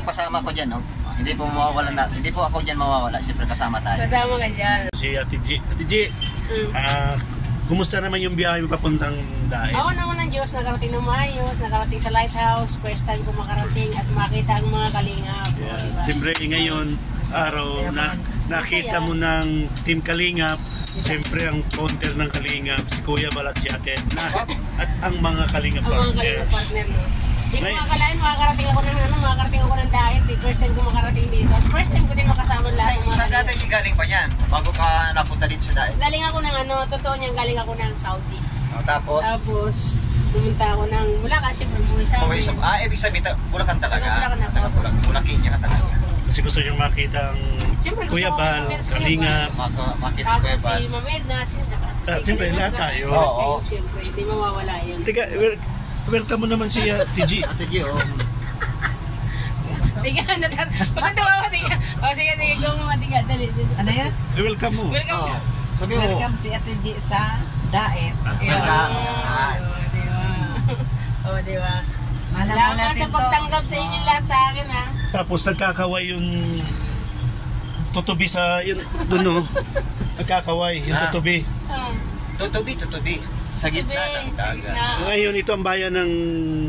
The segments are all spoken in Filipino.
Kasama ko dyan, no? Hindi po mawawala na, hindi po ako dyan mawawala. Siyempre kasama tayo. Kasama ka dyan. Si Ate G. Ate G, kumusta naman yung biyahe papuntang Daet? Ako naman ng Diyos, nakarating ng maayos, nakarating sa lighthouse, first time ko makarating at makita ang mga kalingap. Yeah. Diba? Siyempre ngayon, araw, nakita mo ng Team Kalingap, siyempre ang counter ng Kalingap, si Kuya Balat, si Ate Edna, at ang mga Kalingap Ang mga partners. kalingap partner, no? Hindi ko makakalain, makakarating ako ng Daet. First time ko makarating dito. At first time ko din makasama lahat ng mga Saan dati galing pa yan? Bago ka napunta dito sa Daet? Galing ako ng totoo niyan, galing ako ng Saudi. Tapos pumunta ako ng Bulacan, siyempre umuwi sa amin. Ibig sabihin, Bulacan talaga. Bulacan ako. Bulacan niya ka talaga. Kasi gusto niyang makita ang Siyempre, Kuya Bal, Kalingap. Makita si Kuya Tapos Bal. si Ma'am Edna, Siyempre, lahat tayo. Oo. Siyempre, hindi mawawala yun. Teka, welcome mo naman si Ate G. Ate G, oh. Tiga, pagkatawa ko, tiga. O sige, go mga tiga, dali. Ano yan? Welcome mo. Welcome ka. Sabi mo, Welcome si Ate G sa Daet. O, diba? Mahal mo Salamat natin sa to. pagtanggap sa inyo lahat sa akin, ha? Tapos nagkakaway yung tutubi sa yun doon no. Nagkakaway yung tutubi. tutubi. Sa gitna ng dagat. Ngayon ito ang bayan ng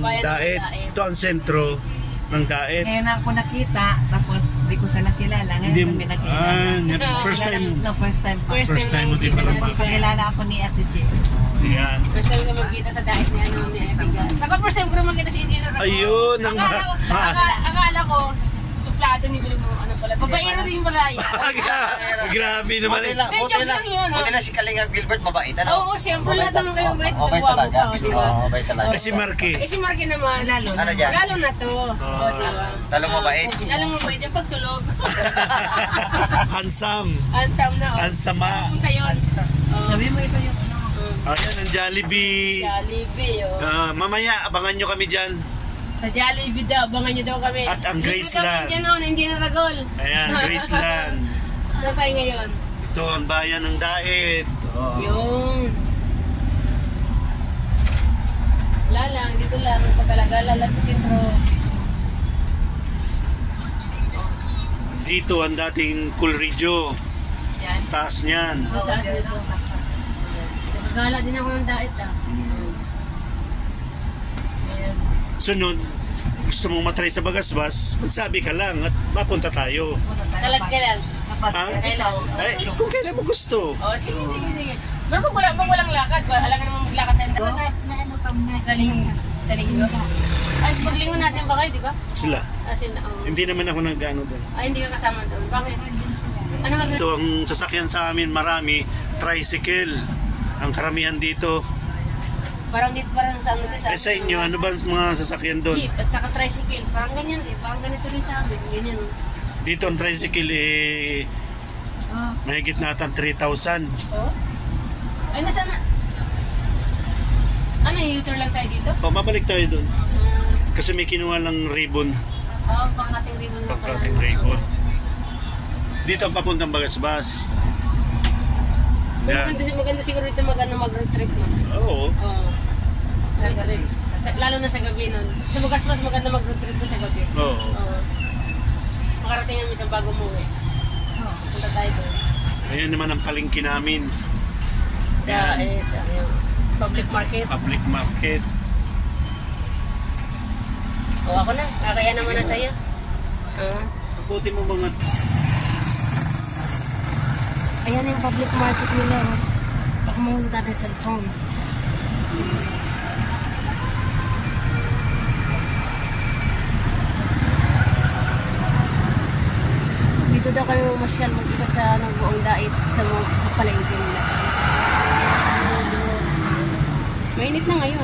Bayan ng Daet. Daet. Ito ang sentro ng Daet. Ngayon ako nakita, tapos hindi ko sila kilala. Ngayon kami nakilala. First time. No, first time pa. First time mo din pala. Tapos nakilala ako ni Ate G. Yan. First time ko magkita sa Daet ni Atiga. Saka first time ko rin magkita si Engineer Rago. Ayun, Akala ko, suplado ni Billy mo, ano pala. Babaero din pala yan. Grabe naman. Buti na si Kalingap Gilbert, mabait. Oo, siyempre lahat naman kayo mabait. Mabait talaga. Mabait talaga. Si Marky. Si Marky naman. Lalo Ano na. dyan? Lalo na to. O, diba? Lalong mabait. Lalong mabait yung pagtulog. Handsome. Handsome na. Hansama. Punta yun. Sabi mo ito yung Ayan ang Jollibee. Jollibee, Mamaya, abangan nyo kami dyan. Sa Jollibee daw, abangan nyo daw kami. At ang Graceland. Hindi kami dyan noon, Ragol. Ayan, Graceland. Saan tayo ngayon? Ito ang bayan ng Daet. Yung... Wala lang, dito lang. Pagkalagala lang sa sentro. Dito ang dating Coolridge. Taas niyan. Taas nito. Pagkala din ako ng Daet, Ayan. Sunod, gusto mong matry sa Bagasbas, magsabi ka lang at mapunta tayo. Talag ka lang. tapos Ha? ikaw. Ay, kung kailan mo gusto. Sige. Pero kung walang lakad, alam ka naman maglakad tayo. Sa linggo. Ay, pag linggo nasin ba kayo, di ba? Sila. Nasin na, Hindi naman ako nag-ano doon. Ay, hindi ka kasama doon. Bakit? Ano gagawin? Ito ang sasakyan sa amin, marami, tricycle. Ang karamihan dito. Parang dito, parang sa ano din Sa inyo, ano ba ang mga sasakyan doon? Jeep at saka tricycle. Parang ganyan eh. Parang ganito rin sa amin. Ganyan. Dito ang tricycle mahigit na ata 3,000. Oh? Ay, nasa na? Ano, U-turn lang tayo dito? Mabalik tayo doon. Kasi may kinuha lang ribbon. Pang ating ribbon na pala. Pagkating ribbon. Dito ang papuntang Bagasbas. Yan. Maganda siguro ito mag-road trip no? Oo. Road trip. Lalo na sa gabi nun. Sa Bagasbas maganda mag-road trip sa gabi. Oo. Makarating namin sa bago umuwi. Punta tayo doon. Ayan naman ang palengke namin. Public market. Public market. Ako na. Kaya naman na sa'yo. Mabuti mo mga... Ayan yung public market nila. Baka mahulog natin sa cellphone. Dito daw kayo masyal mag-ikat sa buong Daet sa palengke nila. Mainit na ngayon.